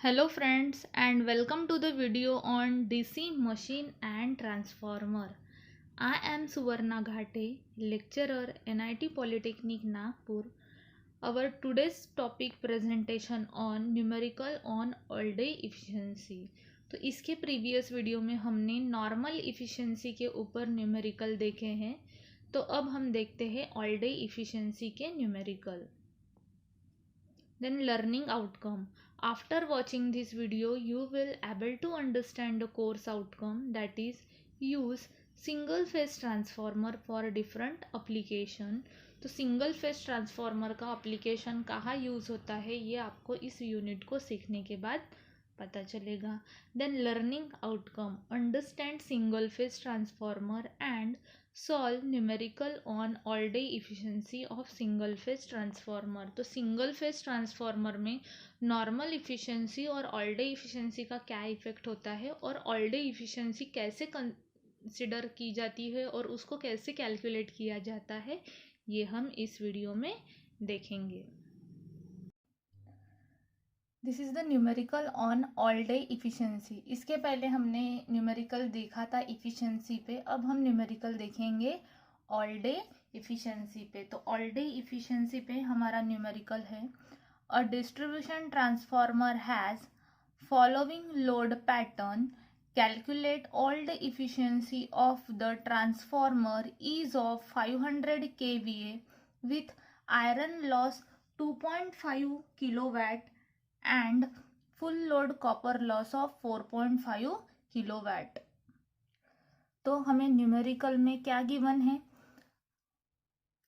Hello friends and welcome to the video on DC machine and transformer. I am Suvarna Ghate, lecturer NIT Polytechnic Nagpur. Our today's topic presentation on numerical on all day efficiency. तो इसके previous video में हमने normal efficiency के ऊपर numerical देखे हैं, तो अब हम देखते हैं ऑल डे इफ़िशेंसी के numerical. Then learning outcome. After watching this video, you will able to understand the course outcome, that is use single phase transformer for different application. तो सिंगल फेज ट्रांसफॉर्मर का application कहाँ use होता है ये आपको इस unit को सीखने के बाद पता चलेगा. Then learning outcome. Understand single phase transformer and solve numerical on all day efficiency of single phase transformer. तो सिंगल फेज ट्रांसफॉर्मर में नॉर्मल इफ़िशेंसी और ऑल डे इफ़िशेंसी का क्या इफ़ेक्ट होता है और ऑल डे इफ़िशेंसी कैसे कंसिडर की जाती है और उसको कैसे कैलकुलेट किया जाता है, ये हम इस वीडियो में देखेंगे. This is the numerical on all day efficiency. इसके पहले हमने न्यूमेरिकल देखा था इफ़िशेंसी पे, अब हम न्यूमेरिकल देखेंगे ऑल डे इफ़िशेंसी पे. तो ऑल डे इफ़िशेंसी पे हमारा न्यूमेरिकल है. A distribution transformer has following load pattern. Calculate all the efficiency of the transformer is of 500 kVA with iron loss 2.5 kilowatt and full load copper loss of 4.5 kilowatt. तो हमें numerical में क्या given है?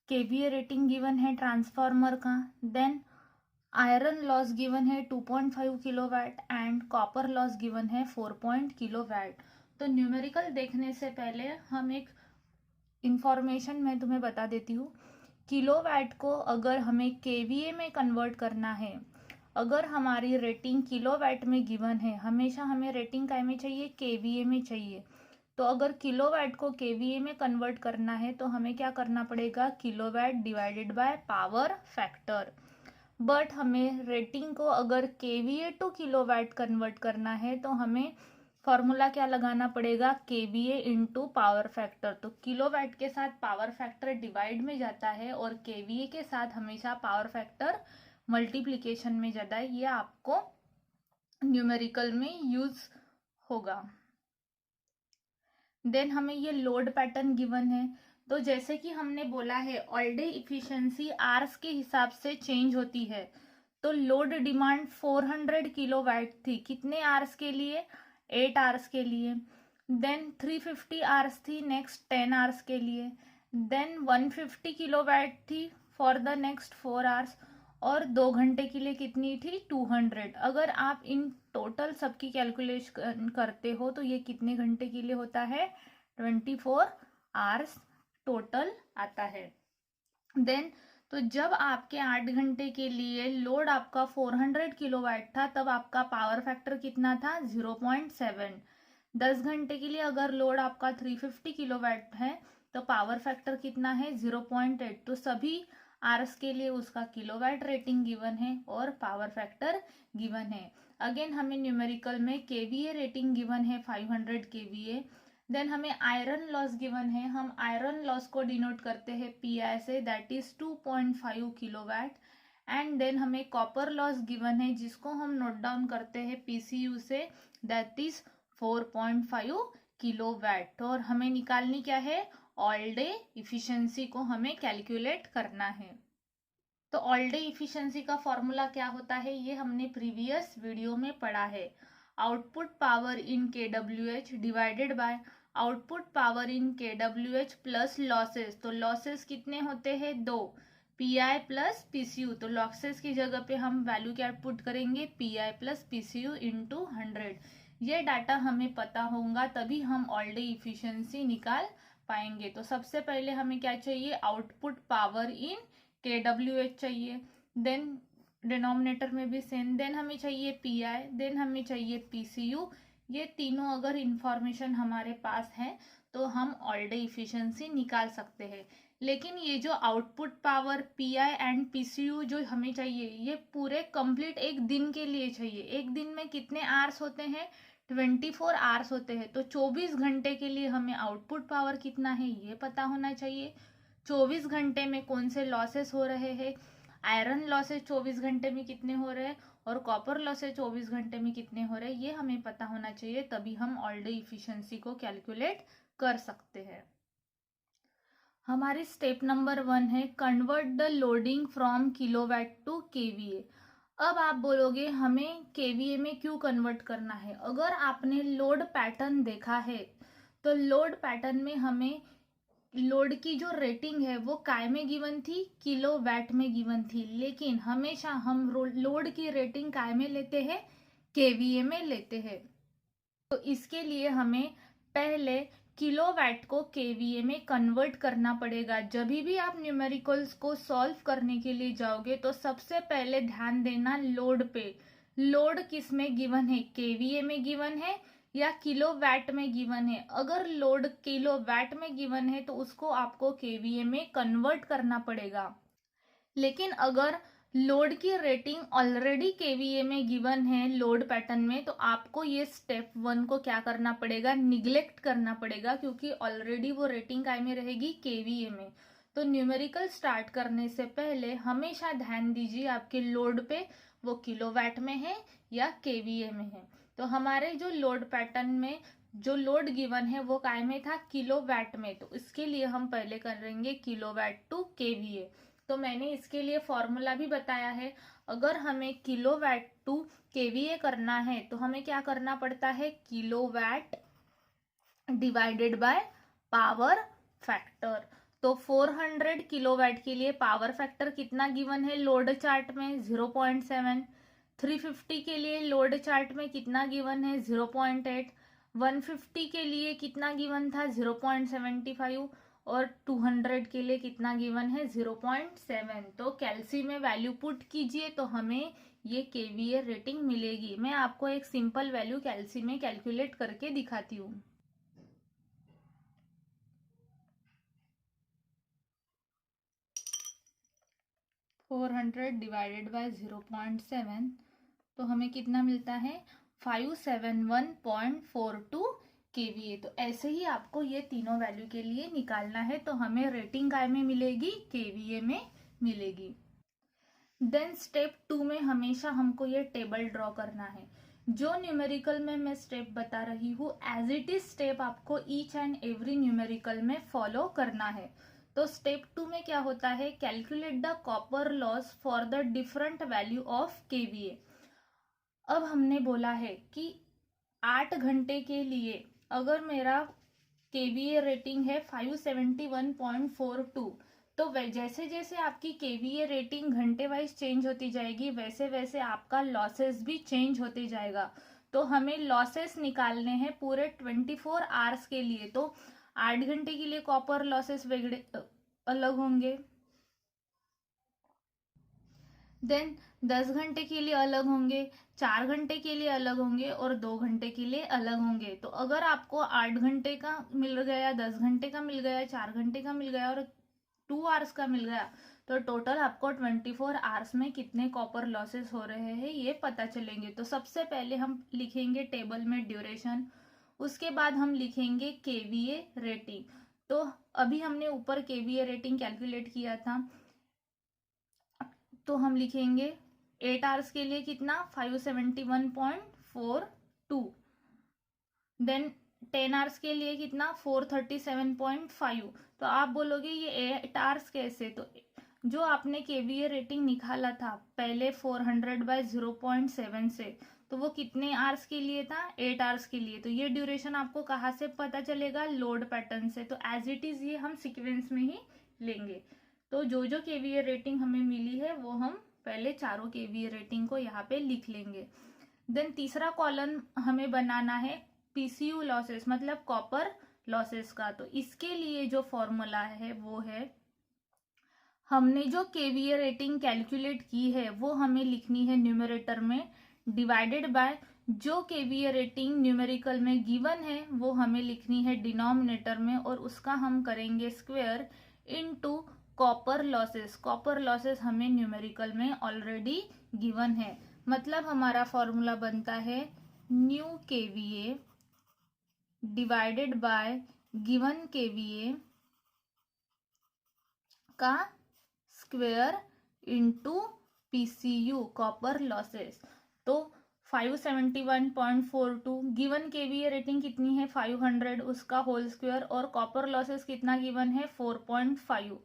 KVA rating given है transformer का. Then iron loss given है 2.5 kilowatt and copper loss given है 4 kilowatt. तो न्यूमेरिकल देखने से पहले हम एक इंफॉर्मेशन मैं तुम्हें बता देती हूँ. किलोवाट को अगर हमें केवीए में कन्वर्ट करना है, अगर हमारी रेटिंग किलोवाट में गिवन है, हमेशा हमें रेटिंग काय में चाहिए? केवीए में चाहिए. तो अगर किलोवाट को केवीए में कन्वर्ट करना है तो हमें क्या करना पड़ेगा? Kilowatt divided by power factor. But हमें रेटिंग को अगर केवीए टू किलोवाट कन्वर्ट करना है तो हमें फॉर्मूला क्या लगाना पड़ेगा? KVA into power factor. तो किलोवाट के साथ पावर फैक्टर डिवाइड में जाता है और केवीए के साथ हमेशा पावर फैक्टर मल्टीप्लिकेशन में जाता है. ये आपको न्यूमेरिकल में यूज होगा. देन हमें ये लोड पैटर्न गिवन है. तो जैसे कि हमने बोला है ऑल डे इफिशिएंसी आवर्स के हिसाब से चेंज होती है. तो लोड डिमांड 400 किलोवाट थी. कितने आवर्स के लिए? 8 आवर्स के लिए. देन 350 आवर्स थी नेक्स्ट 10 आवर्स के लिए. देन 150 किलोवाट थी फॉर द नेक्स्ट 4 आवर्स. और 2 घंटे के लिए कितनी थी? 200. अगर आप इन टोटल सबकी कैलकुलेशन करते हो तो ये कितने घंटे के लिए होता है? 24 आवर्स टोटल आता है. देन तो जब आपके 8 घंटे के लिए लोड आपका 400 किलोवाट था तब आपका पावर फैक्टर कितना था? 0.7. 10 घंटे के लिए अगर लोड आपका 350 किलोवाट है तो पावर फैक्टर कितना है? 0.8. तो सभी आवर्स के लिए उसका किलोवाट रेटिंग गिवन है और पावर फैक्टर गिवन है. अगेन हमें न्यूमेरिकल में केवीए रेटिंग गिवन है 500 केवीए. देन हमें आयरन लॉस गिवन है. हम आयरन लॉस को डिनोट करते हैं पीआई से, that is 2.5 kilowatt. And then हमें कॉपर लॉस गिवन है जिसको हम नोट डाउन करते हैं पीसीयू से, दैट इज 4.5 किलोवाट. और हमें निकालनी क्या है? ऑल डे इफिशिएंसी को हमें कैलकुलेट करना है. तो ऑल डे इफिशिएंसी का फॉर्मूला क्या होता है ये हमने प्रीवियस वीडियो में पढ़ा है. Output power in KWH divided by output power in KWH plus losses. तो लॉसेस कितने होते हैं? 2. PI plus PCU. तो लॉसेस की जगह पे हम वैल्यू क्या पुट करेंगे? PI plus PCU into 100. ये डाटा हमें पता होगा तभी हम ऑल डे इफिशिएंसी निकाल पाएंगे. तो सबसे पहले हमें क्या चाहिए? आउटपुट पावर इन केडब्ल्यूएच चाहिए. देन डिनोमिनेटर में भी सेम. देन हमें चाहिए पीआई. देन हमें चाहिए पीसीयू. ये तीनों अगर इंफॉर्मेशन हमारे पास है तो हम ऑल डे इफिशिएंसी निकाल सकते हैं. लेकिन ये जो output power pi and PCU जो हमें चाहिए, ये पूरे कंप्लीट एक दिन के लिए चाहिए। एक दिन में कितने आवर्स होते हैं? 24 आवर्स होते हैं। तो 24 घंटे के लिए हमें आउटपुट पावर कितना है ये पता होना चाहिए। 24 घंटे में कौन से लॉसेस हो रहे हैं, आयरन लॉसेस 24 घंटे में कितने हो रहे हैं और कॉपर लॉसेस 24 घंटे में कितने हो रहे हैं, ये हमें पता होना चाहिए। तभी हम ऑल डे इफिशिएंसी को कैलकुलेट कर सकते हैं। हमारी स्टेप नंबर 1 है convert the loading from kilowatt to kVA. अब आप बोलोगे हमें केवीए में क्यों कन्वर्ट करना है? अगर आपने लोड पैटर्न देखा है तो लोड पैटर्न में हमें लोड की जो रेटिंग है वो काय में गिवन थी? किलोवाट में गिवन थी। लेकिन हमेशा हम लोड की रेटिंग काय में लेते हैं? केवीए में लेते हैं। तो इसके लिए हमें पहले किलोवाट को केवीए में कन्वर्ट करना पड़ेगा। जब भी आप न्यूमेरिकल्स को सॉल्व करने के लिए जाओगे तो सबसे पहले ध्यान देना लोड पे। लोड किस में गिवन है? केवीए में गिवन है या किलोवाट में गिवन है? अगर लोड किलोवाट में गिवन है तो उसको आपको केवीए में कन्वर्ट करना पड़ेगा। लेकिन अगर लोड की रेटिंग ऑलरेडी केवीए में गिवन है लोड पैटर्न में, तो आपको ये स्टेप 1 को क्या करना पड़ेगा? निग्लेक्ट करना पड़ेगा, क्योंकि ऑलरेडी वो रेटिंग काय में रहेगी? केवीए में। तो न्यूमेरिकल स्टार्ट करने से पहले हमेशा ध्यान दीजिए आपके लोड पे, वो किलोवाट में है या केवीए में है। तो हमारे जो लोड पैटर्न में जो लोड गिवन है वो काय में था? किलोवाट में। तो इसके लिए हम पहले करेंगे किलोवाट टू केवीए। तो मैंने इसके लिए फॉर्मूला भी बताया है। अगर हमें किलोवाट टू केवीए करना है तो हमें क्या करना पड़ता है? Kilowatt divided by power factor. तो 400 किलोवाट के लिए पावर फैक्टर कितना गिवन है लोड चार्ट में? 0.7। 350 के लिए लोड चार्ट में कितना गिवन है? 0.8। 150 के लिए कितना गिवन था? 0.75। और 200 के लिए कितना गिवन है? 0.7। तो कैलसी में वैल्यू पुट कीजिए तो हमें ये केवीए रेटिंग मिलेगी। मैं आपको एक सिंपल वैल्यू कैलसी में कैलकुलेट करके दिखाती हूँ। डिवाइडेड बाय 0.7, तो हमें कितना मिलता है? 571.42 केवीए। तो ऐसे ही आपको ये तीनों वैल्यू के लिए निकालना है। तो हमें रेटिंग काय में मिलेगी? केवीए में मिलेगी। देन स्टेप 2 में हमेशा हमको ये टेबल ड्रॉ करना है। जो न्यूमेरिकल में मैं स्टेप बता रही हूँ एज इट इज स्टेप आपको ईच एंड एवरी न्यूमेरिकल में फॉलो करना है। तो स्टेप 2 में क्या होता है? Calculate the copper loss for the different value of KVA. अब हमने बोला है कि 8 घंटे के लिए अगर मेरा केवीए रेटिंग है 571.42, तो जैसे जैसे आपकी केवीए रेटिंग घंटे वाइज चेंज होती जाएगी वैसे वैसे आपका लॉसेस भी चेंज होते जाएगा। तो हमें लॉसेस निकालने हैं पूरे 24 आवर्स के लिए। तो 8 घंटे के लिए कॉपर लॉसेस वेगड़े अलग होंगे, देन 10 घंटे के लिए अलग होंगे, 4 घंटे के लिए अलग होंगे और 2 घंटे के लिए अलग होंगे। तो अगर आपको 8 घंटे का मिल गया, 10 घंटे का मिल गया, 4 घंटे का मिल गया और 2 आवर्स का मिल गया, तो टोटल आपको 24 आवर्स में कितने कॉपर लॉसेस हो रहे हैं ये पता चलेंगे। तो सबसे पहले हम लिखेंगे टेबल में ड्यूरेशन, उसके बाद हम लिखेंगे केवीए रेटिंग। तो अभी हमने ऊपर केवीए रेटिंग कैलकुलेट किया था, तो हम लिखेंगे 8 आवर्स के लिए कितना? 571.42। देन 10 आवर्स के लिए कितना? 437.5। तो आप बोलोगे ये 8 आवर्स कैसे? तो जो आपने केवीए रेटिंग निकाला था पहले 400/0.7 से, तो वो कितने आवर्स के लिए था? 8 आवर्स के लिए। तो ये ड्यूरेशन आपको कहाँ से पता चलेगा? लोड पैटर्न से। तो एज इट इज ये हम सीक्वेंस में ही लेंगे। तो जो जो केवीए रेटिंग हमें मिली है वो हम पहले चारों केवीए रेटिंग को यहाँ पे लिख लेंगे। देन तीसरा कॉलम हमें बनाना है पीसीयू लॉसेस, मतलब कॉपर लॉसेस का। तो इसके लिए जो फॉर्मूला है वो है, हमने जो केवीए रेटिंग कैलकुलेट की है वो हमें लिखनी है न्यूमरेटर में, डिवाइडेड बाय जो केवीए रेटिंग न्यूमेरिकल में गिवन है वो हमें लिखनी है डिनोमिनेटर में, और उसका हम करेंगे square into copper losses. Copper losses हमें न्यूमेरिकल में ऑलरेडी गिवन है, मतलब हमारा फॉर्मूला बनता है new KVA divided by given KVA का square into PCU copper losses. तो 571.42 गिवन केवीए रेटिंग कितनी है 500, उसका होल स्क्वायर, और कॉपर लॉसेस कितना गिवन है 4.5।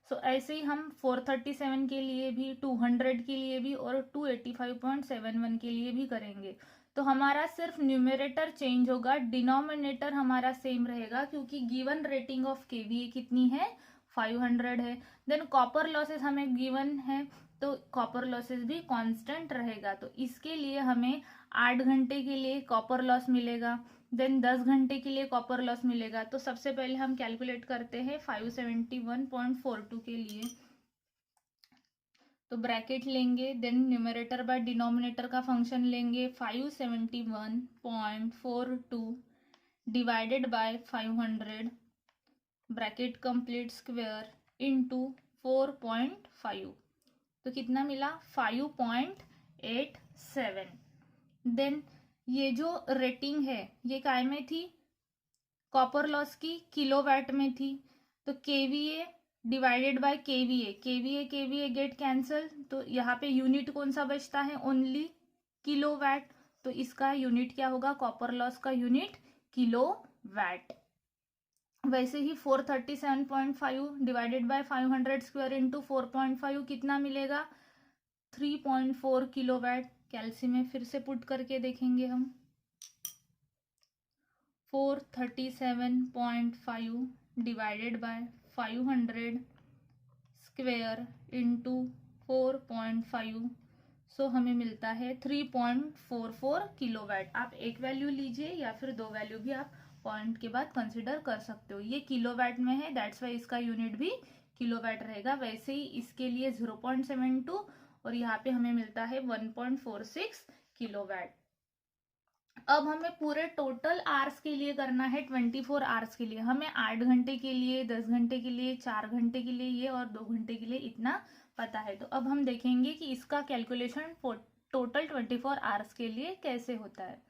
सो ऐसे ही हम 437 के लिए भी, 200 के लिए भी और 285.71 के लिए भी करेंगे। तो हमारा सिर्फ न्यूमरेटर चेंज होगा, डिनोमिनेटर हमारा सेम रहेगा, क्योंकि गिवन रेटिंग ऑफ केवीए कितनी है 500 है। देन कॉपर लॉसेस हमें गिवन है, तो कॉपर लॉसेस भी कांस्टेंट रहेगा। तो इसके लिए हमें 8 घंटे के लिए कॉपर लॉस मिलेगा, देन 10 घंटे के लिए कॉपर लॉस मिलेगा। तो सबसे पहले हम कैलकुलेट करते हैं 571.42 के लिए। तो ब्रैकेट लेंगे, देन न्यूमरेटर बाय डिनोमिनेटर का फंक्शन लेंगे, 571.42 divided by 500 bracket complete square into 4.5। तो कितना मिला 5.87। देन ये जो रेटिंग है ये काय में थी, कॉपर लॉस की किलोवाट में थी। तो KVA divided bye KVA, KVA KVA get cancel, तो यहाँ पे यूनिट कौन सा बचता है ओनली किलोवाट। तो इसका यूनिट क्या होगा, कॉपर लॉस का यूनिट किलोवाट। वैसे ही 437.5 डिवाइडेड बाय 500 स्क्वायर इंटू 4.5 कितना मिलेगा 3.4 किलोवाट। कैल्शियम में फिर से पुट करके देखेंगे हम, 437.5 डिवाइडेड बाय 500 स्क्वेयर इंटू 4.5, सो हमें मिलता है 3.44 किलोवाट। आप एक वैल्यू लीजिए या फिर दो वैल्यू भी आप पॉइंट के बाद कंसिडर कर सकते हो। ये किलोवाट में है, दैट्स वाई इसका यूनिट भी किलोवाट रहेगा। वैसे ही इसके लिए 0.72 और यहाँ पे हमें मिलता है 1.46 किलोवाट। अब हमें पूरे टोटल आवर्स के लिए करना है, 24 आवर्स के लिए। हमें 8 घंटे के लिए, 10 घंटे के लिए, 4 घंटे के लिए ये और 2 घंटे के लिए इतना पता है। तो अब हम देखेंगे कि इसका कैलकुलेशन टोटल 24 आवर्स के लिए कैसे होता है।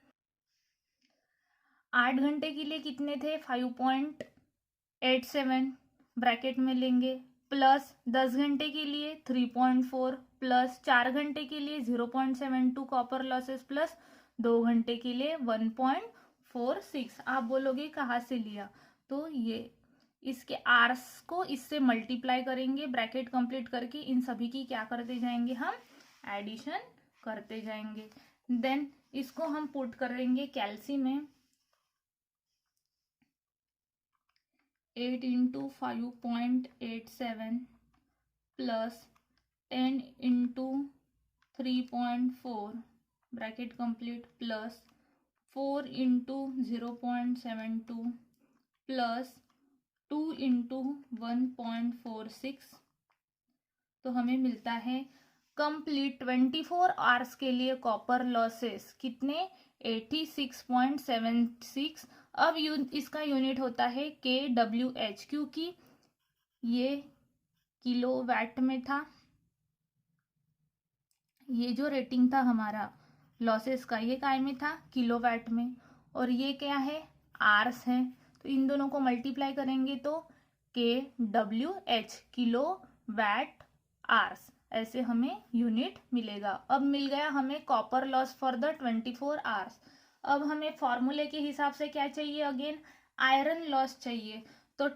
8 घंटे के लिए कितने थे 5.87 ब्रैकेट में लेंगे, प्लस 10 घंटे के लिए 3.4, प्लस 4 घंटे के लिए 0.72 कॉपर लॉसेस, प्लस 2 घंटे के लिए 1.46। आप बोलोगे कहाँ से लिया, तो ये इसके आर्स को इससे मल्टीप्लाई करेंगे, ब्रैकेट कंप्लीट करके इन सभी की क्या करते जाएंगे हम एडिशन करते जाएंगे। देन इसको हम पुट करेंगे कैल्सी में, 8 into 5.87 plus 10 into 3.4 bracket complete, plus 4 into 0.72 plus 2 into 1.46। तो हमें मिलता है कंप्लीट 24 आवर्स के लिए कॉपर लॉसेस कितने 86.76। अब इसका यूनिट होता है kWh, क्योंकि ये किलोवाट में था, ये जो रेटिंग था हमारा लॉसेस का ये काय में था किलोवाट में, और ये क्या है आर्स है। तो इन दोनों को मल्टीप्लाई करेंगे तो kWh किलोवाट आर्स, ऐसे हमें यूनिट मिलेगा। अब मिल गया हमें copper loss for the 24 hours. अब हमें फॉर्मूले के हिसाब से क्या चाहिए, अगेन आयरन लॉस चाहिए। तो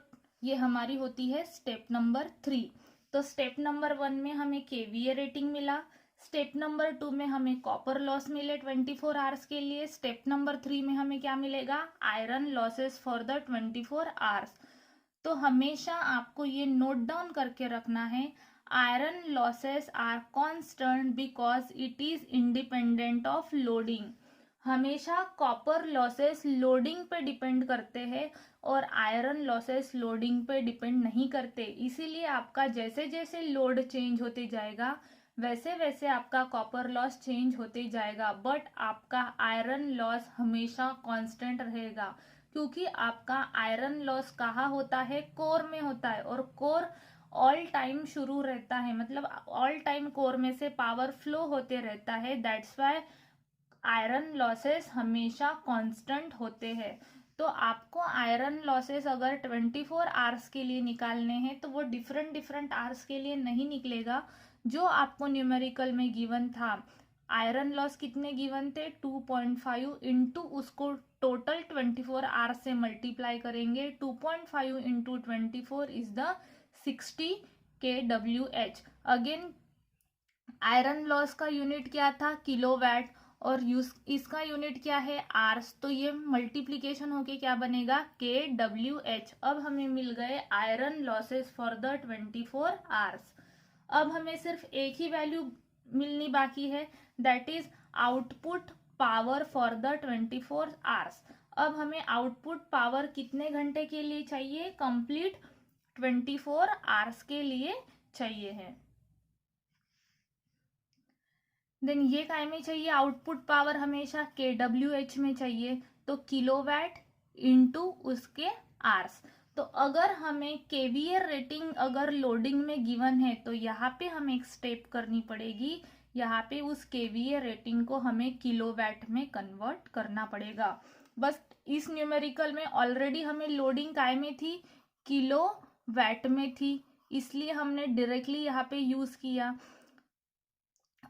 ये हमारी होती है स्टेप नंबर 3। तो स्टेप नंबर 1 में हमें केवीए रेटिंग मिला, स्टेप नंबर 2 में हमें कॉपर लॉस मिले 24 आवर्स के लिए, स्टेप नंबर 3 में हमें क्या मिलेगा iron losses for the 24 hours. तो हमेशा आपको ये नोट डाउन करके रखना है, iron losses are constant because it is independent of loading. हमेशा कॉपर लॉसेस लोडिंग पे डिपेंड करते हैं और आयरन लॉसेस लोडिंग पे डिपेंड नहीं करते। इसीलिए आपका जैसे जैसे लोड चेंज होते जाएगा वैसे वैसे आपका कॉपर लॉस चेंज होते जाएगा, बट आपका आयरन लॉस हमेशा कांस्टेंट रहेगा। क्योंकि आपका आयरन लॉस कहाँ होता है, कोर में होता है, और कोर ऑल टाइम शुरू रहता है, मतलब ऑल टाइम कोर में से पावर फ्लो होते रहता है। दैट्स वाई आयरन लॉसेस हमेशा कांस्टेंट होते हैं। तो आपको आयरन लॉसेस अगर 24 आवर्स के लिए निकालने हैं तो वो डिफरेंट आवर्स के लिए नहीं निकलेगा। जो आपको न्यूमेरिकल में गिवन था, आयरन लॉस कितने गिवन थे, 2.5 इंटू उसको टोटल 24 आवर्स से मल्टीप्लाई करेंगे। 2.5 into 24 is the 60 kWh। Again iron loss का यूनिट क्या था, किलोवाट, और इसका यूनिट क्या है, आर्स। तो ये मल्टीप्लीकेशन होके क्या बनेगा, kWh। अब हमें मिल गए iron losses for the 24 hours. अब हमें सिर्फ एक ही वैल्यू मिलनी बाकी है, that is output power for the 24 hours. अब हमें आउटपुट पावर कितने घंटे के लिए चाहिए, कंप्लीट 24 आवर्स के लिए चाहिए है। देन ये काय में चाहिए, आउटपुट पावर हमेशा kWh में चाहिए, तो किलोवाट इंटू उसके आवर्स। तो अगर हमें केवीए रेटिंग अगर लोडिंग में गिवन है तो यहाँ पे हमें एक स्टेप करनी पड़ेगी, यहाँ पे उस केवीए रेटिंग को हमें किलोवाट में कन्वर्ट करना पड़ेगा। बस इस न्यूमेरिकल में ऑलरेडी हमें लोडिंग काय में थी, किलोवाट में थी, इसलिए हमने डायरेक्टली यहाँ पे यूज किया।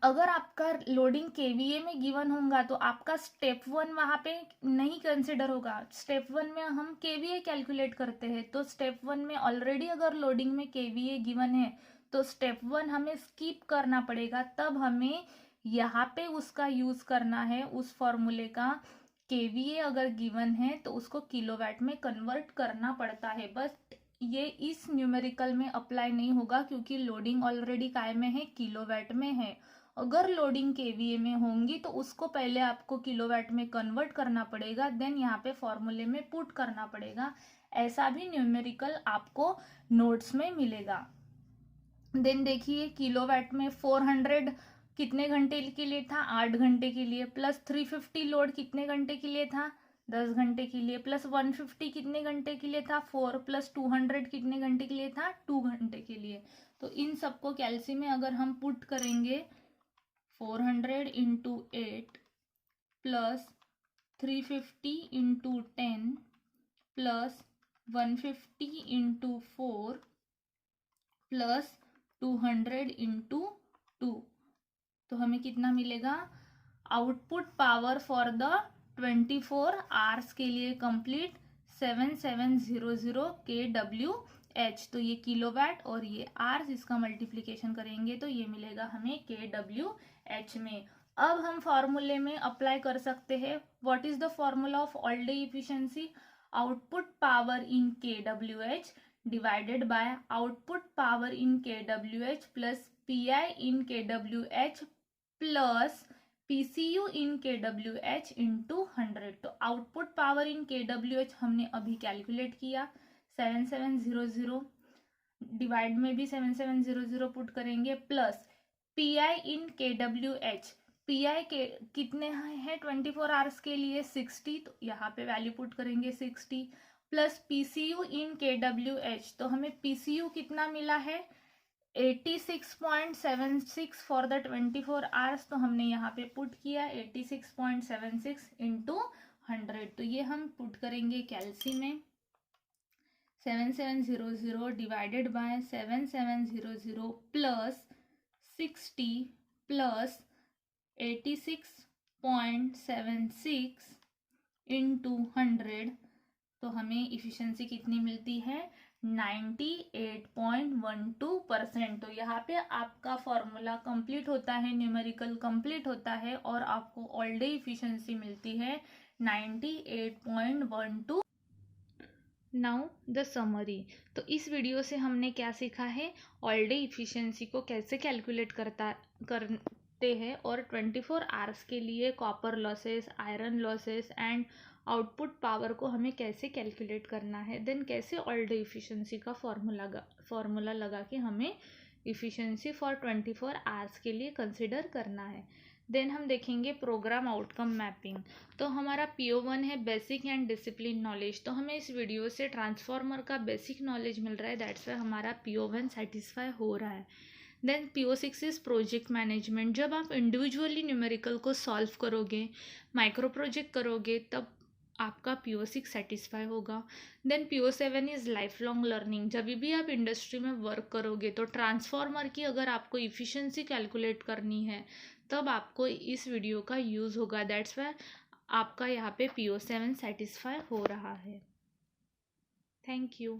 अगर आपका लोडिंग केवीए में गिवन होगा तो आपका स्टेप 1 वहां पे नहीं कंसिडर होगा। स्टेप 1 में हम केवीए कैलकुलेट करते हैं, तो स्टेप 1 में ऑलरेडी अगर लोडिंग में केवीए गिवन है तो स्टेप 1 हमें स्किप करना पड़ेगा। तब हमें यहाँ पे उसका यूज करना है, उस फॉर्मूले का। केवीए अगर गिवन है तो उसको किलोवाट में कन्वर्ट करना पड़ता है। बस ये इस न्यूमेरिकल में अप्लाई नहीं होगा क्योंकि लोडिंग ऑलरेडी काय में है, किलोवाट में है। अगर लोडिंग केवीए में होंगी तो उसको पहले आपको किलोवाट में कन्वर्ट करना पड़ेगा, देन यहाँ पे फॉर्मूले में पुट करना पड़ेगा। ऐसा भी न्यूमेरिकल आपको नोट्स में मिलेगा। देन देखिए किलोवाट में 400 कितने घंटे के लिए था, 8 घंटे के लिए, प्लस 350 लोड कितने घंटे के लिए था, 10 घंटे के लिए, प्लस 150 कितने घंटे के लिए था, 4, प्लस 200 कितने घंटे के लिए था, 2 घंटे के लिए। तो इन सबको कैलसी में अगर हम पुट करेंगे, 400 into 8 plus 350 into 10 plus 150 into 4 plus 200 into 2, तो हमें कितना मिलेगा, output power for the 24 hours के लिए कंप्लीट 7700 kWh। तो ये किलोवाट और ये आवर्स, इसका मल्टीप्लिकेशन करेंगे तो ये मिलेगा हमें kWh में। अब हम फॉर्मूले में अप्लाई कर सकते हैं। What is the formula of all day efficiency, output power in kWh divided by output power in kWh plus PI in kWh plus PCU in kWh into 100। तो आउटपुट पावर इन kWh हमने अभी calculate किया, 7700, divide में भी 7700 put करेंगे, plus PI इन kWh, PI के कितने हैं 24 आवर्स के लिए 60, तो यहाँ पे वैल्यू पुट करेंगे 60, प्लस PCU इन kWh, तो हमें PCU कितना मिला है 86.76 फॉर द 24 आवर्स, तो हमने यहाँ पे पुट किया 86.76 इंटू 100। तो ये हम पुट करेंगे कैलसी में, 7700 divided by 7700 plus 60 plus 86.76 into 100, तो हमें इफिशिएंसी कितनी मिलती है 98.12%। तो यहाँ पे आपका फॉर्मूला कंप्लीट होता है, न्यूमेरिकल कंप्लीट होता है और आपको ऑल डे इफिशिएंसी मिलती है 98.12। Now the summary. तो इस वीडियो से हमने क्या सीखा है, ऑल डे इफिशिएंसी को कैसे कैलकुलेट करते हैं और 24 आवर्स के लिए copper losses, iron losses and output power को हमें कैसे कैलकुलेट करना है, देन कैसे ऑल डे इफिशिएंसी का फॉर्मूला लगा के हमें इफिशिएंसी फॉर 24 आवर्स के लिए कंसिडर करना है। देन हम देखेंगे प्रोग्राम आउटकम मैपिंग। तो हमारा PO1 है बेसिक एंड डिसिप्लिन नॉलेज। तो हमें इस वीडियो से ट्रांसफॉर्मर का बेसिक नॉलेज मिल रहा है, दैट्स वाई हमारा PO1 सेटिस्फाई हो रहा है। Then PO6 is project management. जब आप इंडिविजुअली न्यूमेरिकल को सॉल्व करोगे, माइक्रो प्रोजेक्ट करोगे, तब आपका PO6 सेटिस्फाई होगा। Then PO7 is life long learning. जब भी आप इंडस्ट्री में वर्क करोगे तो ट्रांसफॉर्मर की अगर आपको इफ़िशेंसी कैलकुलेट करनी है तब आपको इस वीडियो का यूज़ होगा, दैट्स वाई आपका यहाँ पे PO7 सेटिस्फाई हो रहा है। Thank you.